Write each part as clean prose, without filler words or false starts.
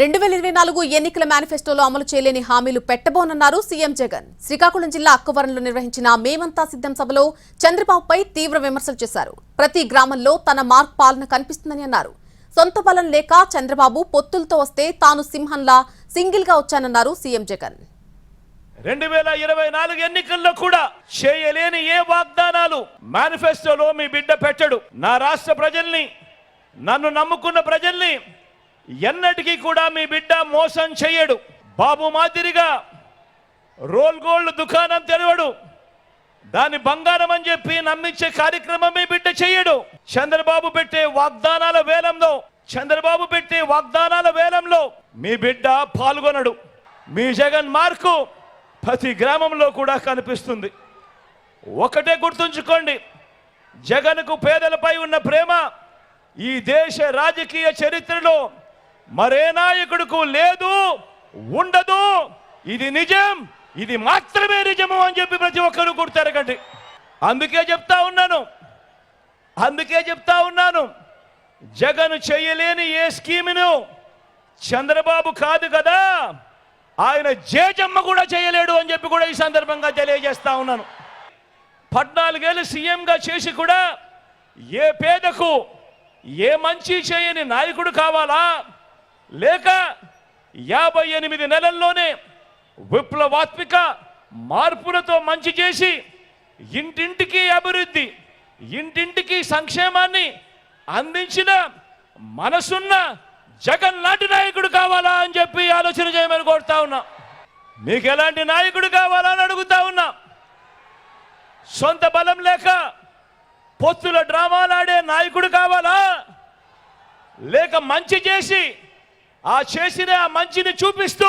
2024 ఎన్నికల మేనిఫెస్టోలో అమలు చేయలేని హామీలు పెట్టబోనన్నారు సీఎం జగన్. శ్రీకాకుళం జిల్లా అక్కవరంలో నిర్వహించిన మేమంతా సిద్ధం సభలో చంద్రబాబుపై తీవ్ర విమర్శలు చేశారు. ప్రతి గ్రామంలో తన మార్క్ పాలన కనిపిస్తుందని అన్నారు. సొంత బలం లేక చంద్రబాబు పొత్తులతో వస్తే తాను సింహంలా సింగిల్ గా వచ్చానన్నారు సీఎం జగన్. 2024 ఎన్నికల్లో కూడా చేయలేని ఏ వాగ్దానాలు మేనిఫెస్టోలో మీ బిడ్డ పెట్టడు. నా రాష్ట్ర ప్రజల్ని, నన్ను నమ్ముకున్న ప్రజల్ని ఎన్నటికీ కూడా మీ బిడ్డ మోసం చేయడు. బాబు మాదిరిగా రోల్ గోల్డ్ దుకాణం తెరవడు. దాని బంగారం అని చెప్పి నమ్మించే కార్యక్రమం మీ బిడ్డ చేయడు. చంద్రబాబు పెట్టే వాగ్దానాల వేలంలో మీ బిడ్డ పాల్గొనడు. మీ జగన్ మార్కు ప్రతి గ్రామంలో కూడా కనిపిస్తుంది. ఒకటే గుర్తుంచుకోండి, జగన్కు పేదలపై ఉన్న ప్రేమ ఈ దేశ రాజకీయ చరిత్రలో మరే నాయకుడికి లేదు, ఉండదు. ఇది నిజం, ఇది మాత్రమే నిజము అని చెప్పి ప్రతి ఒక్కరు గుర్తెరగండి. అందుకే చెప్తా ఉన్నాను జగన్ చేయలేని ఏ స్కీమును చంద్రబాబు కాదు కదా, ఆయన జేజమ్మ కూడా చేయలేడు అని చెప్పి కూడా ఈ సందర్భంగా తెలియజేస్తా ఉన్నాను. 14 ఏళ్ళు సీఎంగా చేసి కూడా ఏ పేదకు ఏ మంచి చేయని నాయకుడు కావాలా, లేక 58 నెలల్లోనే విప్లవాత్మక మార్పులతో మంచి చేసి ఇంటింటికి అభివృద్ధి, ఇంటింటికి సంక్షేమాన్ని అందించిన మనసున్న జగన్ లాంటి నాయకుడు కావాలా అని చెప్పి ఆలోచన చేయమని కోరుతా ఉన్నా. మీకు ఎలాంటి నాయకుడు కావాలా అని అడుగుతా ఉన్నా. సొంత బలం లేక పొత్తుల డ్రామాలాడే నాయకుడు కావాలా, లేక మంచి చేసి ఆ చేసిన మంచిని చూపిస్తూ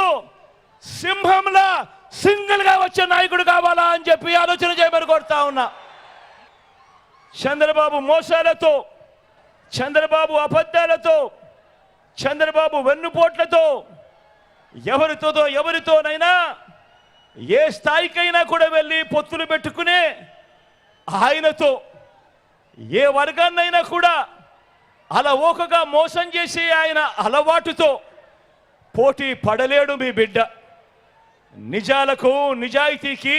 సింహంలా సింగిల్ గా వచ్చే నాయకుడు కావాలా అని చెప్పి ఆలోచన చేయమని కోరుతా ఉన్నా. చంద్రబాబు మోసాలతో, చంద్రబాబు అబద్ధాలతో, చంద్రబాబు వెన్నుపోట్లతో ఎవరితోనైనా ఏ స్థాయికైనా కూడా వెళ్ళి పొత్తులు పెట్టుకునే ఆయనతో ఏ వర్గాన్నైనా కూడా అలవోకగా మోసం చేసి ఆయన అలవాటుతో పోటీ పడలేడు మీ బిడ్డ. నిజాలకు, నిజాయితీకి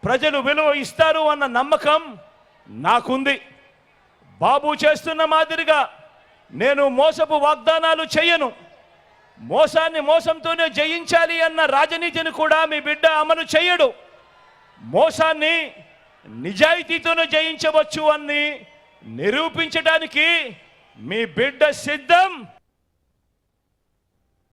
ప్రజలు విలువ ఇస్తారు అన్న నమ్మకం నాకుంది. బాబు చేస్తున్న మాదిరిగా నేను మోసపు వాగ్దానాలు చేయను. మోసాన్ని మోసంతోనే జయించాలి అన్న రాజనీతిని కూడా మీ బిడ్డ అమలు చేయడు. మోసాన్ని నిజాయితీతోనే జయించవచ్చు అని నిరూపించడానికి మీ బిడ్డ సిద్ధం.